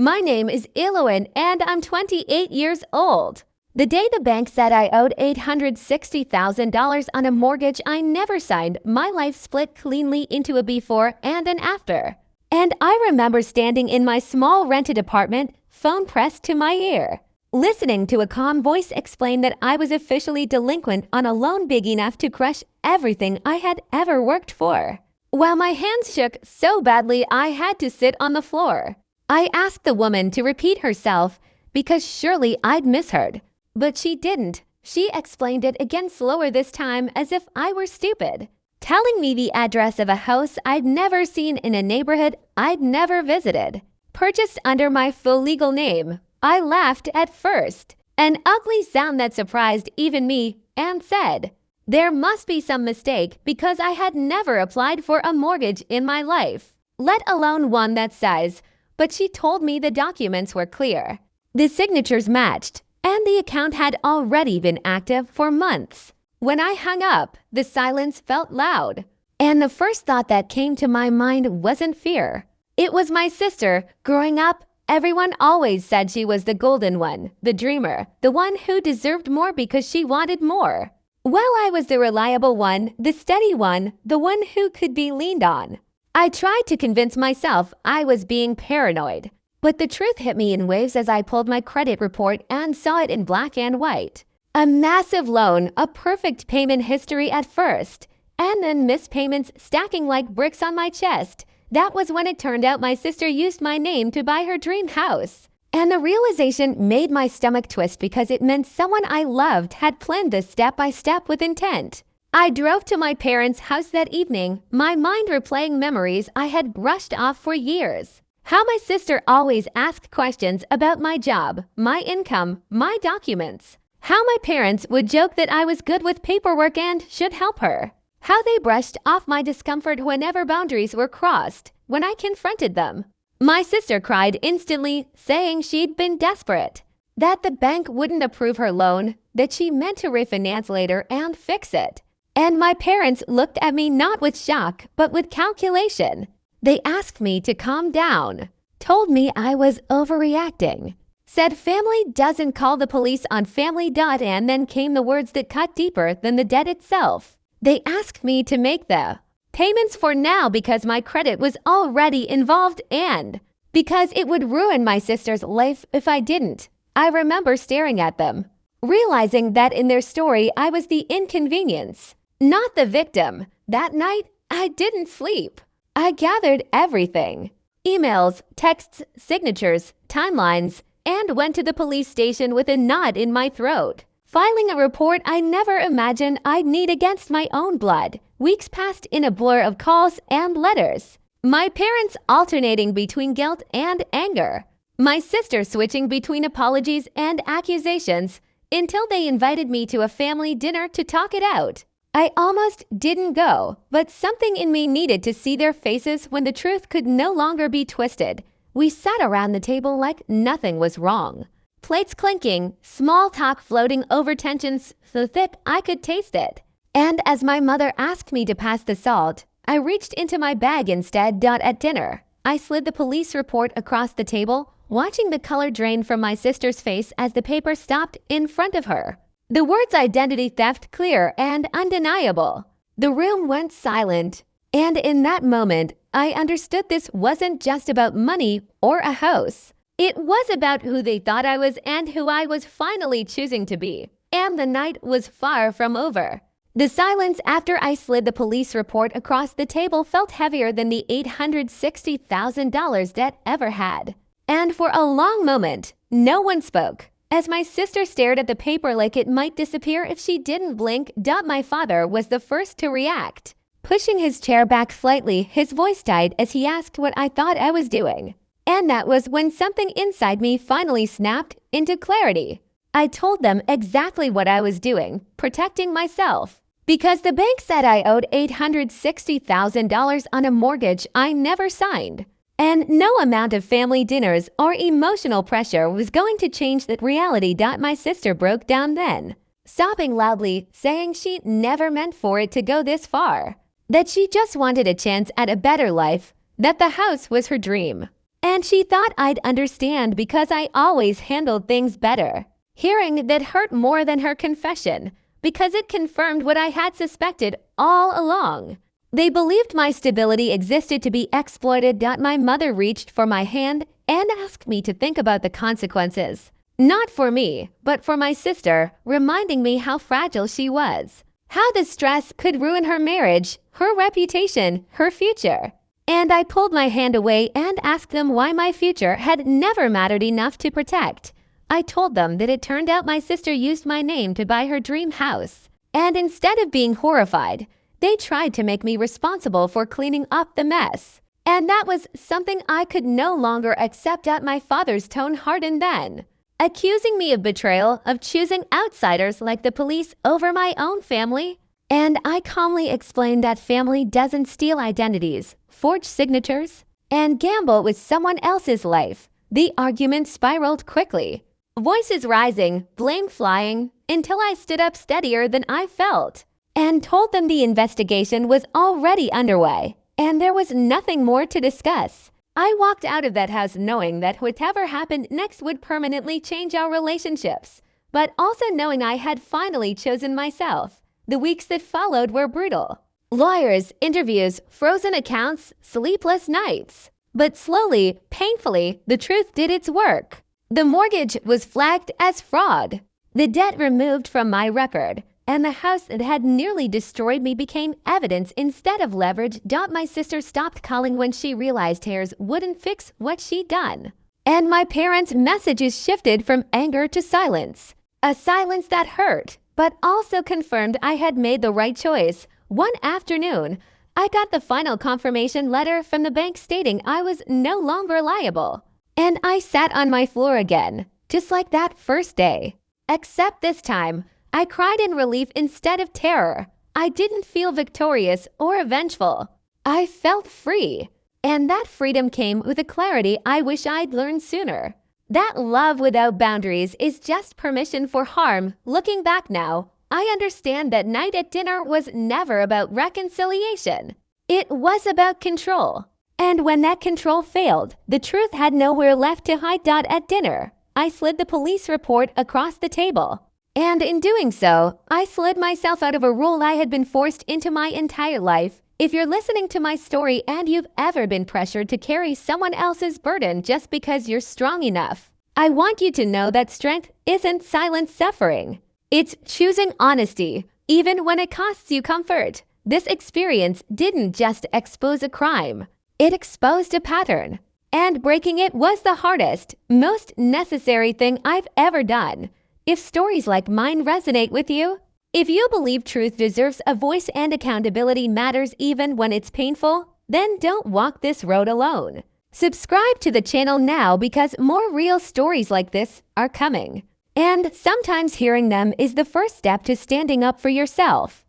My name is Eloin and I'm 28 years old. The day the bank said I owed $860,000 on a mortgage I never signed, my life split cleanly into a before and an after. And I remember standing in my small rented apartment, phone pressed to my ear, listening to a calm voice explain that I was officially delinquent on a loan big enough to crush everything I had ever worked for. While my hands shook so badly I had to sit on the floor. I asked the woman to repeat herself because surely I'd misheard. But she didn't. She explained it again slower this time as if I were stupid, telling me the address of a house I'd never seen in a neighborhood I'd never visited, purchased under my full legal name. I laughed at first, an ugly sound that surprised even me, and said, there must be some mistake because I had never applied for a mortgage in my life, let alone one that size. But she told me the documents were clear. The signatures matched, and the account had already been active for months. When I hung up, the silence felt loud, and the first thought that came to my mind wasn't fear. It was my sister. Growing up, everyone always said she was the golden one, the dreamer, the one who deserved more because she wanted more. Well, I was the reliable one, the steady one, the one who could be leaned on. I tried to convince myself I was being paranoid, but the truth hit me in waves as I pulled my credit report and saw it in black and white. A massive loan, a perfect payment history at first, and then missed payments stacking like bricks on my chest. That was when it turned out my sister used my name to buy her dream house. And the realization made my stomach twist because it meant someone I loved had planned this step by step with intent. I drove to my parents' house that evening, my mind replaying memories I had brushed off for years. How my sister always asked questions about my job, my income, my documents. How my parents would joke that I was good with paperwork and should help her. How they brushed off my discomfort whenever boundaries were crossed, when I confronted them. My sister cried instantly, saying she'd been desperate, that the bank wouldn't approve her loan, that she meant to refinance later and fix it. And my parents looked at me not with shock, but with calculation. They asked me to calm down, told me I was overreacting, said family doesn't call the police on family. And then came the words that cut deeper than the debt itself. They asked me to make the payments for now because my credit was already involved and because it would ruin my sister's life if I didn't. I remember staring at them, realizing that in their story I was the inconvenience, not the victim. That night, I didn't sleep. I gathered everything. Emails, texts, signatures, timelines, and went to the police station with a knot in my throat, filing a report I never imagined I'd need against my own blood. Weeks passed in a blur of calls and letters. My parents alternating between guilt and anger. My sister switching between apologies and accusations until they invited me to a family dinner to talk it out. I almost didn't go, but something in me needed to see their faces when the truth could no longer be twisted. We sat around the table like nothing was wrong. Plates clinking, small talk floating over tensions so thick I could taste it. And as my mother asked me to pass the salt, I reached into my bag instead. At dinner, I slid the police report across the table, watching the color drain from my sister's face as the paper stopped in front of her. The words identity theft clear and undeniable. The room went silent, and in that moment, I understood this wasn't just about money or a house. It was about who they thought I was and who I was finally choosing to be. And the night was far from over. The silence after I slid the police report across the table felt heavier than the $860,000 debt ever had. And for a long moment, no one spoke. As my sister stared at the paper like it might disappear if she didn't blink. My father was the first to react. Pushing his chair back slightly, his voice died as he asked what I thought I was doing. And that was when something inside me finally snapped into clarity. I told them exactly what I was doing, protecting myself. Because the bank said I owed $860,000 on a mortgage I never signed. And no amount of family dinners or emotional pressure was going to change that reality. My sister broke down then, sobbing loudly, saying she never meant for it to go this far, that she just wanted a chance at a better life, that the house was her dream. And she thought I'd understand because I always handled things better. Hearing that hurt more than her confession, because it confirmed what I had suspected all along. They believed my stability existed to be exploited. My mother reached for my hand and asked me to think about the consequences. Not for me, but for my sister, reminding me how fragile she was. How the stress could ruin her marriage, her reputation, her future. And I pulled my hand away and asked them why my future had never mattered enough to protect. I told them that it turned out my sister used my name to buy her dream house. And instead of being horrified, they tried to make me responsible for cleaning up the mess. And that was something I could no longer accept. My father's tone hardened then, accusing me of betrayal, of choosing outsiders like the police over my own family. And I calmly explained that family doesn't steal identities, forge signatures, and gamble with someone else's life. The argument spiraled quickly. Voices rising, blame flying, until I stood up steadier than I felt and told them the investigation was already underway and there was nothing more to discuss. I walked out of that house knowing that whatever happened next would permanently change our relationships, but also knowing I had finally chosen myself. The weeks that followed were brutal. Lawyers, interviews, frozen accounts, sleepless nights. But slowly, painfully, the truth did its work. The mortgage was flagged as fraud. The debt removed from my record, and the house that had nearly destroyed me became evidence instead of leverage. My sister stopped calling when she realized tears wouldn't fix what she'd done. And my parents' messages shifted from anger to silence. A silence that hurt, but also confirmed I had made the right choice. One afternoon, I got the final confirmation letter from the bank stating I was no longer liable. And I sat on my floor again, just like that first day. Except this time, I cried in relief instead of terror. I didn't feel victorious or vengeful. I felt free. And that freedom came with a clarity I wish I'd learned sooner. That love without boundaries is just permission for harm. Looking back now, I understand that night at dinner was never about reconciliation. It was about control. And when that control failed, the truth had nowhere left to hide. At dinner, I slid the police report across the table. And in doing so, I slid myself out of a role I had been forced into my entire life. If you're listening to my story and you've ever been pressured to carry someone else's burden just because you're strong enough, I want you to know that strength isn't silent suffering. It's choosing honesty, even when it costs you comfort. This experience didn't just expose a crime. It exposed a pattern, and breaking it was the hardest, most necessary thing I've ever done. If stories like mine resonate with you, if you believe truth deserves a voice and accountability matters even when it's painful, then don't walk this road alone. Subscribe to the channel now because more real stories like this are coming. And sometimes hearing them is the first step to standing up for yourself.